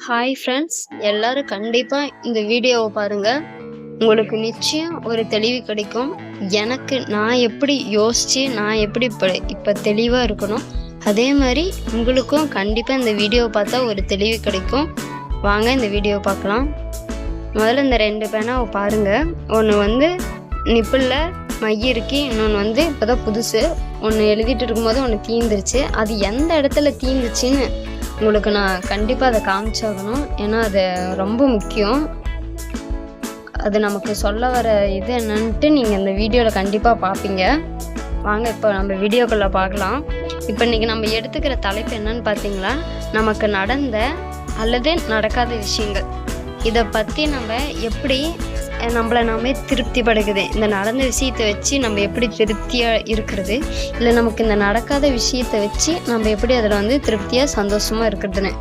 Hi friends, எல்லாரும் கண்டிப்பாக இந்த வீடியோவை பாருங்கள். உங்களுக்கு நிச்சயம் ஒரு தெளிவு கிடைக்கும். நான் எப்படி யோசித்து நான் எப்படி இப்போ தெளிவாக இருக்கணும், அதே மாதிரி உங்களுக்கும் கண்டிப்பாக இந்த வீடியோவை பார்த்தா ஒரு தெளிவு கிடைக்கும். வாங்க இந்த வீடியோவை பார்க்கலாம். முதல்ல இந்த 2 பேனாவை பாருங்கள். ஒன்று நிப்பிளில் மைய இருக்கு, இன்னொன்று இப்போ தான் புதுசு. ஒன்று எழுதிட்டு இருக்கும்போது ஒன்று தீந்துருச்சு. அது எந்த இடத்துல தீந்துச்சுன்னு உங்களுக்கு நான் கண்டிப்பாக அதை காமிச்சாகணும். ஏன்னா அது ரொம்ப முக்கியம். அது நமக்கு சொல்ல வர இது என்னன்ட்டு நீங்கள் இந்த வீடியோவில் கண்டிப்பாக பார்ப்பீங்க. வாங்க இப்போ நம்ம வீடியோக்குள்ளே பார்க்கலாம். இப்போ இன்றைக்கி நம்ம எடுத்துக்கிற தலைப்பு என்னன்னு பார்த்தீங்களா, நமக்கு நடந்த அல்லது நடக்காத விஷயங்கள். இதை பற்றி நம்ம எப்படி நம்மளை நாமே திருப்திப்படுக்குது, இந்த நடந்த விஷயத்தை வச்சு நம்ம எப்படி திருப்தியாக இருக்கிறது, இல்லை நமக்கு இந்த நடக்காத விஷயத்தை வச்சு நம்ம எப்படி அதில் திருப்தியாக சந்தோஷமாக இருக்கிறதுன்னு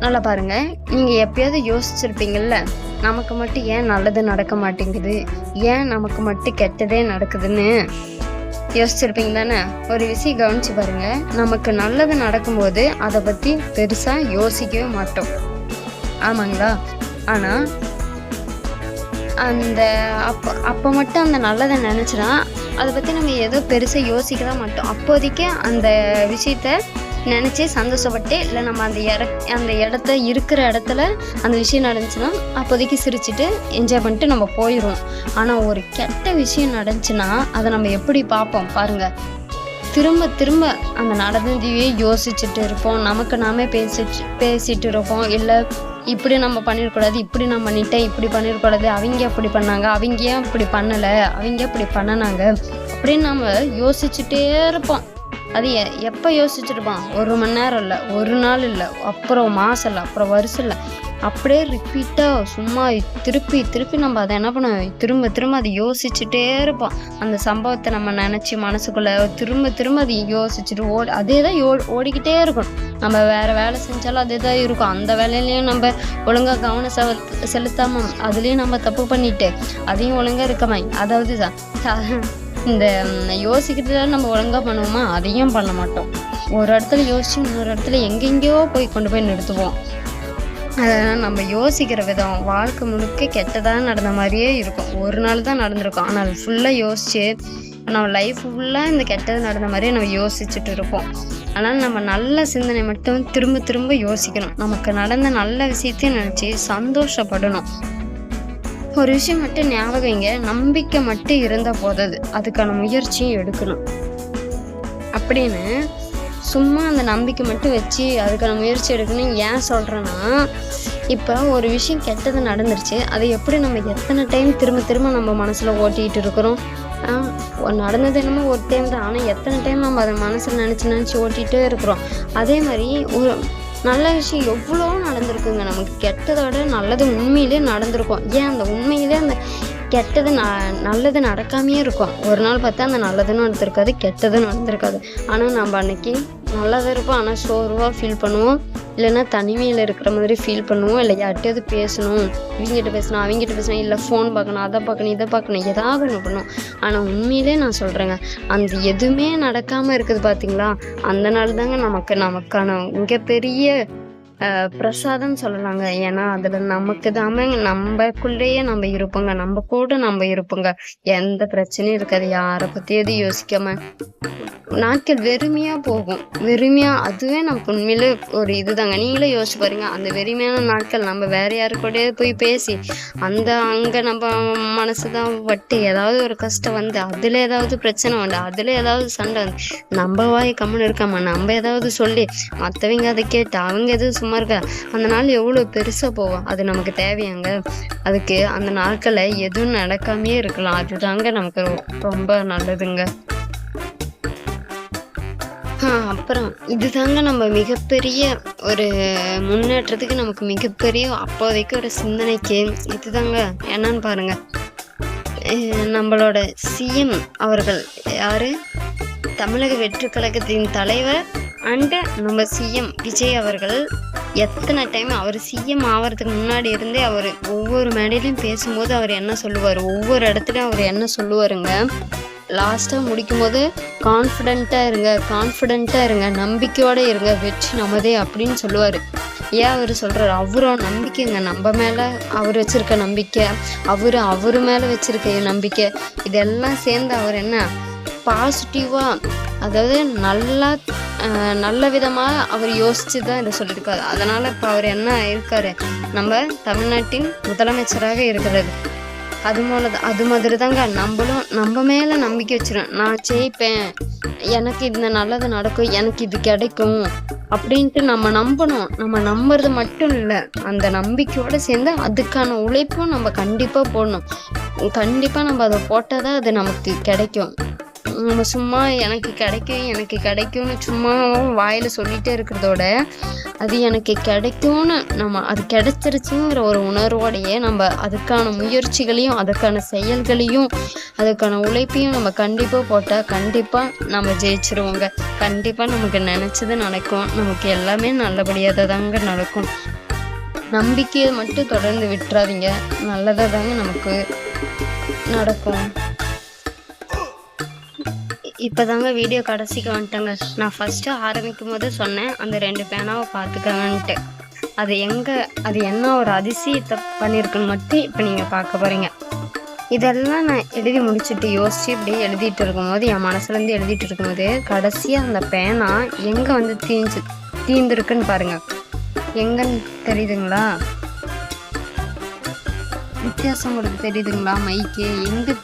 நல்லா பாருங்கள். நீங்கள் எப்பயாவது யோசிச்சிருப்பீங்கள்ல, நமக்கு மட்டும் ஏன் நல்லது நடக்க மாட்டேங்குது, ஏன் நமக்கு மட்டும் கெட்டதே நடக்குதுன்னு யோசிச்சிருப்பீங்க தானே. ஒரு விஷயம் கவனிச்சு பாருங்கள். நமக்கு நல்லது நடக்கும்போது அதை பற்றி பெருசாக யோசிக்கவே மாட்டோம், ஆமாங்களா? ஆனால் அப்போ மட்டும் அந்த நல்லதை நினச்சினா அதை பற்றி நம்ம ஏதோ பெருசாக யோசிக்க தான் மாட்டோம். அப்போதைக்கு அந்த விஷயத்த நினச்சி சந்தோஷப்பட்டு, இல்லை நம்ம அந்த இடத்த இருக்கிற இடத்துல அந்த விஷயம் நடந்துச்சுன்னா அப்போதைக்கு சிரிச்சுட்டு என்ஜாய் பண்ணிட்டு நம்ம போயிடுவோம். ஆனால் ஒரு கெட்ட விஷயம் நடந்துச்சுன்னா அதை நம்ம எப்படி பார்ப்போம் பாருங்கள். திரும்ப திரும்ப அந்த நடந்ததையே யோசிச்சுட்டு இருப்போம். நமக்கு நாமே பேசிட்டு இருப்போம். இல்லை இப்படி நம்ம பண்ணிடக்கூடாது, இப்படி நான் பண்ணிட்டேன், இப்படி பண்ணிடக்கூடாது, அவங்க அப்படி பண்ணாங்க, அவங்க ஏன் இப்படி பண்ணலை, அவங்க அப்படி பண்ணினாங்க அப்படின்னு நம்ம யோசிச்சுட்டே இருப்போம். அது எப்போ யோசிச்சுருப்பான்? 1 மணி நேரம் இல்லை, 1 நாள் இல்லை, அப்புறம் மாதம் இல்லை, அப்புறம் வருஷம் இல்லை, அப்படியே ரிப்பீட்டாக சும்மா திருப்பி நம்ம அதை என்ன பண்ணுவோம், திரும்ப அதை யோசிச்சுட்டே இருப்போம். அந்த சம்பவத்தை நம்ம நினச்சி மனசுக்குள்ளே திரும்ப அதை யோசிச்சுட்டு அதே தான் ஓடிக்கிட்டே இருக்கும். நம்ம வேறு வேலை செஞ்சாலும் அதே தான் இருக்கும். அந்த வேலையிலையும் நம்ம ஒழுங்காக கவனம் செலுத்தாமல் அதுலேயும் நம்ம தப்பு பண்ணிட்டு அதையும் ஒழுங்காக இருக்கமா, அதாவது இந்த யோசிக்கிறதுல நம்ம ஒழுங்காக பண்ணுவோமா, அதையும் பண்ண மாட்டோம். ஒரு இடத்துல யோசிச்சு இன்னொரு இடத்துல எங்கெங்கேயோ கொண்டு போய் நிறுத்துவோம். அதனால் நம்ம யோசிக்கிற விதம் வாழ்க்கை முழுக்க கெட்டதாக நடந்த மாதிரியே இருக்கும். ஒரு நாள் தான் நடந்திருக்கும், ஆனால் ஃபுல்லாக யோசிச்சு நம்ம லைஃப் ஃபுல்லாக இந்த கெட்டது நடந்த மாதிரியே நம்ம யோசிச்சுட்டு இருப்போம். அதனால் நம்ம நல்ல சிந்தனை மட்டும் திரும்ப யோசிக்கணும். நமக்கு நடந்த நல்ல விஷயத்தையும் நினச்சி சந்தோஷப்படணும். ஒரு விஷயம் மட்டும் ஞாபகம் வைங்க, நம்பிக்கை மட்டும் இருந்தால் போதாது, அதுக்கான முயற்சியும் எடுக்கணும். அப்படின்னு சும்மா அந்த நம்பிக்கை மட்டும் வச்சு அதுக்கான முயற்சி எடுக்கணும். ஏன் சொல்கிறேன்னா, இப்போ ஒரு விஷயம் கெட்டது நடந்துருச்சு, அதை எப்படி நம்ம எத்தனை டைம் திரும்ப நம்ம மனசில் ஓட்டிகிட்டு இருக்கிறோம். நடந்தது என்னமோ ஒரு டைம் தான், ஆனால் எத்தனை டைம் நம்ம அதை மனசில் நினச்சி ஓட்டிகிட்டே இருக்கிறோம். அதே மாதிரி ஒரு நல்ல விஷயம் எவ்வளோ நடந்திருக்குங்க. நமக்கு கெட்டதோட நல்லது உண்மையிலே நடந்திருக்கும். ஏன் அந்த உண்மையிலே அந்த கெட்டது நல்லது நடக்காமையே இருக்கும். ஒரு நாள் பார்த்தா அந்த நல்லதுன்னு நடந்திருக்காது, கெட்டதுன்னு நடந்திருக்காது. ஆனால் நம்ம அன்னைக்கு நல்லதாக இருப்போம், ஆனால் சோர்வாக ஃபீல் பண்ணுவோம், இல்லைன்னா தனிமையில் இருக்கிற மாதிரி ஃபீல் பண்ணுவோம். இல்லை யார்கிட்டயாவது பேசணும், அவங்ககிட்ட பேசணும், இல்லை ஃபோன் பார்க்கணும், அதை பார்க்கணும், இதை பார்க்கணும், ஏதாவது ஒன்று பண்ணுவோம். ஆனால் உண்மையிலே நான் சொல்கிறேங்க, அந்த எதுவுமே நடக்காமல் இருக்குது பார்த்தீங்களா, அந்த நாள் தாங்க நமக்கான மிகப்பெரிய பிரசாதம் சொல்லலாங்க. ஏன்னா அதில் நமக்கு தாமே நம்மக்குள்ளேயே நம்ம இருப்போங்க, நம்ம கூட நம்ம இருப்போங்க. எந்த பிரச்சனையும் இருக்காது. யாரை பற்றி எதுவும் யோசிக்காம நாட்கள் வெறுமையாக போகும். அதுவே நமக்கு உண்மையிலே ஒரு இதுதாங்க. நீங்களே யோசிச்சு பாருங்க. அந்த வெறுமையான நாட்கள் நம்ம வேற யாரு கூட போய் பேசி அங்கே நம்ம மனசு தான் பட்டு ஏதாவது ஒரு கஷ்டம் வந்து அதில் ஏதாவது பிரச்சனை வந்து அதில் ஏதாவது சண்டை வந்து நம்ம வாய் கம்முன்னு இருக்காம நம்ம ஏதாவது சொல்லி மற்றவங்க அதை கேட்டு அவங்க எதுவும் சும்மா இருக்கா, அந்த நாள் எவ்வளோ பெருசாக போகும். அது நமக்கு தேவையாங்க? அதுக்கு அந்த நாட்களை எதுவும் நடக்காமையே இருக்கலாம். அதுதாங்க நமக்கு ரொம்ப நல்லதுங்க. அப்புறம் இதுதாங்க நம்ம மிகப்பெரிய ஒரு முன்னேற்றத்துக்கு நமக்கு மிகப்பெரிய அப்போதைக்கு ஒரு சிந்தனைக்கு இதுதாங்க. என்னன்னு பாருங்க, நம்மளோட சிஎம் அவர்கள் யாரு, தமிழக வெற்றி கழகத்தின் தலைவர் அண்டு நம்ம சிஎம் விஜய் அவர்கள் எத்தனை டைம் அவர் சிஎம் ஆகிறதுக்கு முன்னாடி இருந்தே அவர் ஒவ்வொரு மேடையிலையும் பேசும்போது அவர் என்ன சொல்லுவார், ஒவ்வொரு இடத்துலையும் அவர் என்ன சொல்லுவாருங்க, லாஸ்ட்டாக முடிக்கும் போது கான்ஃபிடென்ட்டாக இருங்க, நம்பிக்கையோடு இருங்க, வெற்றி நமதே அப்படின்னு சொல்லுவார். ஏன் அவர் சொல்றாரு, அவரும் நம்பிக்கைங்க, நம்ம மேல அவர் வச்சிருக்க நம்பிக்கை, அவரு மேல வச்சிருக்க நம்பிக்கை, இதெல்லாம் சேர்ந்து அவர் என்ன பாசிட்டிவா, அதாவது நல்லா நல்ல விதமா அவர் யோசிச்சு தான் இதை சொல்லியிருக்காரு. அதனால இப்ப அவர் என்ன இருக்காரு, நம்ம தமிழ்நாட்டின் முதலமைச்சராக இருக்கிறது. அது மாதிரி தாங்க நம்மளும் நம்ம மேல நம்பிக்கை வச்சிடும். நான் ஜெயிப்பேன், எனக்கு இந்த நல்லது நடக்கும், எனக்கு இது கிடைக்கும் அப்படின்ட்டு நம்ம நம்பணும். நம்ம நம்புறது மட்டும் இல்லை, அந்த நம்பிக்கையோட சேர்ந்து அதுக்கான உழைப்பும் நம்ம கண்டிப்பா போடணும். கண்டிப்பா நம்ம அதை போட்டாதான் அது நமக்கு கிடைக்கும். நம்ம சும்மா எனக்கு கிடைக்கும்னு சும்மா வாயில சொல்லிட்டே இருக்கிறதோட, அது எனக்கு கிடைக்கும்னு நம்ம அது கிடைச்சிருச்சுங்கிற ஒரு உணர்வோடையே நம்ம அதுக்கான முயற்சிகளையும் அதுக்கான செயல்களையும் அதுக்கான உழைப்பையும் நம்ம கண்டிப்பா போட்டா கண்டிப்பா நம்ம ஜெயிச்சிருவோங்க. கண்டிப்பா நமக்கு நினைச்சது நடக்கும். நமக்கு எல்லாமே நல்லபடியாக தாங்க நடக்கும். நம்பிக்கையை மட்டும் தொடர்ந்து விட்டுறாதீங்க, நல்லதாக தாங்க நமக்கு நடக்கும். இப்போதாங்க வீடியோ கடைசிக்கு வந்துட்டேங்க. நான் ஃபஸ்ட்டு ஆரம்பிக்கும் போது சொன்னேன் அந்த 2 பேனாவை பார்த்துக்கங்கன்ட்டு. அது என்ன ஒரு அதிசயத்தை பண்ணியிருக்குன்னு மட்டும் இப்போ நீங்கள் பார்க்க போகிறீங்க. இதெல்லாம் நான் எழுதி முடிச்சுட்டு யோசித்து இப்படியே எழுதிட்டு இருக்கும்போது, என் மனசுலேருந்து எழுதிட்டு இருக்கும்போது, கடைசியாக அந்த பேனா எங்கே வந்து தீந்துருக்குன்னு பாருங்கள். எங்கன்னு தெரியுதுங்களா? வித்தியாசம் உங்களுக்கு தெரியுதுங்களா? மைக்கு எங்கே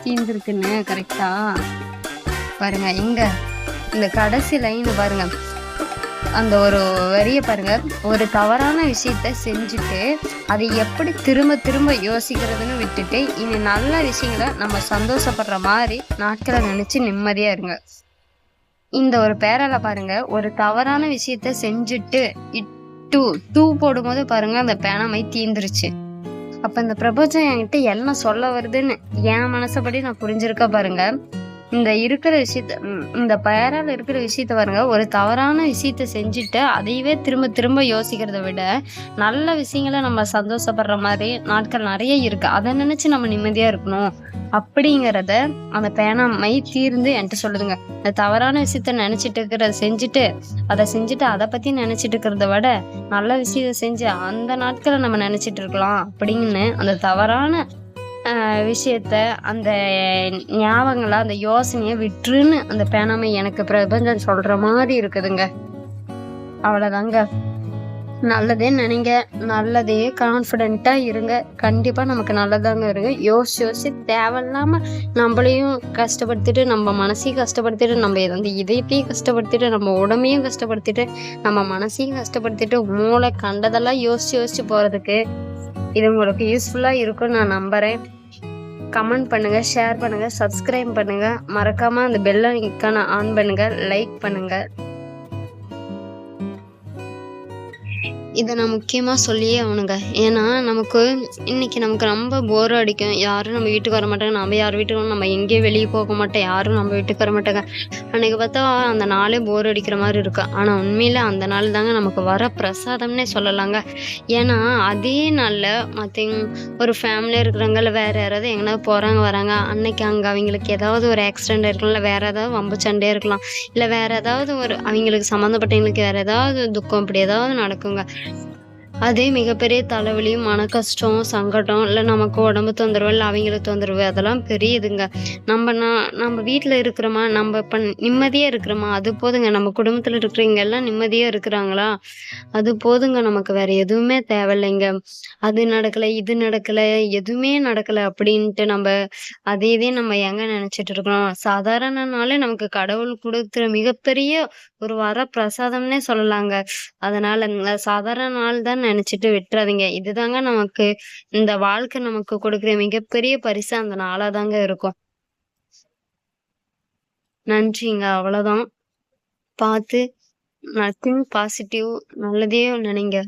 தீந்துருக்குன்னு கரெக்டாக பாருங்க. எங்க இந்த கடைசி லைன் பாருங்க, அந்த ஒரு வரிய பாருங்க. ஒரு தவறான விஷயத்த செஞ்சுட்டு அதை எப்படி திரும்ப திரும்ப யோசிக்கிறதுன்னு விட்டுட்டு இனி நல்ல விஷயங்களை நம்ம சந்தோஷப்படுற மாதிரி நாட்களை நினைச்சு நிம்மதியா இருங்க. இந்த ஒரு பேரால பாருங்க, ஒரு தவறான விஷயத்த செஞ்சுட்டு டூ போடும்போது பாருங்க அந்த பேனாமை தீந்துருச்சு. அப்ப இந்த பிரபஞ்சம் என்கிட்ட என்ன சொல்ல வருதுன்னு என் மனசப்படி நான் புரிஞ்சிருக்க பாருங்க. இந்த பேரால இருக்கிற விஷயத்த பாருங்க, ஒரு தவறான விஷயத்த செஞ்சுட்டு அதையவே திரும்ப திரும்ப யோசிக்கிறத விட நல்ல விஷயங்களை நம்ம சந்தோஷப்படுற மாதிரி நாட்கள் நிறைய இருக்கு. அதை நினைச்சு நம்ம நிம்மதியா இருக்கணும் அப்படிங்கிறத அந்த பேனாமை தீர்ந்து என்கிட்ட சொல்லுதுங்க. இந்த தவறான விஷயத்த நினைச்சிட்டு இருக்கிறத செஞ்சுட்டு அதை பத்தி நினைச்சிட்டு இருக்கிறத விட நல்ல விஷயத்த செஞ்சு அந்த நாட்களை நம்ம நினைச்சிட்டு இருக்கலாம் அப்படின்னு அந்த தவறான விஷயத்த அந்த ஞாபகங்களை அந்த யோசனையை விட்டுருன்னு அந்த பேனாமை எனக்கு பிரபஞ்சம் சொல்ற மாதிரி இருக்குதுங்க. அவ்வளவுதாங்க. நல்லதே நினைங்க, நல்லதே கான்ஃபிடென்ட்டா இருங்க. கண்டிப்பா நமக்கு நல்லதாங்க இருங்க. யோசிச்சு தேவையில்லாம நம்மளையும் கஷ்டப்படுத்திட்டு, நம்ம மனசையும் கஷ்டப்படுத்திட்டு, நம்ம வந்து இதயத்தையும் கஷ்டப்படுத்திட்டு, நம்ம உடம்பையும் கஷ்டப்படுத்திட்டு, நம்ம மனசையும் கஷ்டப்படுத்திட்டு, மூளை கண்டதெல்லாம் யோசிச்சு போறதுக்கு இது உங்களுக்கு யூஸ்ஃபுல்லா இருக்கும்னு நான் நம்புறேன். கமெண்ட் பண்ணுங்க, ஷேர் பண்ணுங்க, சப்ஸ்கிரைப் பண்ணுங்க, மறக்காம அந்த பெல் ஐகானை ஆன் பண்ணுங்க, லைக் பண்ணுங்க. இதை நான் முக்கியமாக சொல்லியே ஆகணுங்க. ஏன்னா இன்னைக்கு நமக்கு ரொம்ப போர் அடிக்கும். யாரும் நம்ம வீட்டுக்கு வர மாட்டாங்க, நம்ம யார் வீட்டுக்கு நம்ம எங்கேயும் வெளியே போக மாட்டோம், யாரும் நம்ம வீட்டுக்கு வர மாட்டாங்க. அன்னைக்கு பார்த்தா அந்த நாளே போர் அடிக்கிற மாதிரி இருக்கு. ஆனால் உண்மையில அந்த நாள் தாங்க நமக்கு வர பிரசாதம்னே சொல்லலாங்க. ஏன்னா அதே நாளில் மற்ற ஒரு ஃபேமிலியாக இருக்கிறவங்க இல்லை வேறு யாராவது எங்கன்னா போகிறாங்க வராங்க, அன்னைக்கு அங்கே அவங்களுக்கு ஏதாவது ஒரு ஆக்சிடென்ட் இருக்கலாம், இல்லை வேறு ஏதாவது வம்பு சண்டையாக இருக்கலாம், இல்லை வேறு ஏதாவது ஒரு அவங்களுக்கு சம்மந்தப்பட்டவங்களுக்கு வேறு ஏதாவது துக்கம் இப்படி ஏதாவது நடக்குங்க. அதே மிகப்பெரிய தலைவலியும் மன கஷ்டம் சங்கடம் இல்லை நமக்கு உடம்பு தொந்தரவு இல்லை அவங்களுக்கு தொந்தரவு அதெல்லாம் பெரியதுங்க. நம்ம வீட்டில் இருக்கிறோமா, நம்ம இப்போ நிம்மதியாக இருக்கிறோமா, அது போதுங்க. நம்ம குடும்பத்தில் இருக்கிறவங்க எல்லாம் நிம்மதியாக இருக்கிறாங்களா, அது போதுங்க. நமக்கு வேற எதுவுமே தேவையில்லைங்க. அது நடக்கலை இது நடக்கலை எதுவுமே நடக்கலை அப்படின்ட்டு இதே நம்ம எங்க நினைச்சிட்டு இருக்கிறோம். சாதாரண நாளே நமக்கு கடவுள் கொடுக்குற மிகப்பெரிய ஒரு வர பிரசாதம்னே சொல்லலாங்க. அதனால சாதாரண நாள் தான் நினைச்சிட்டு விட்டுறாதீங்க. இதுதாங்க நமக்கு இந்த வாழ்க்கை நமக்கு கொடுக்குற மிகப்பெரிய பரிசு அந்த நாளாதாங்க இருக்கும். நன்றிங்க. அவ்வளவுதான். பார்த்து நத்திங் பாசிட்டிவ் நல்லதே நினைங்க.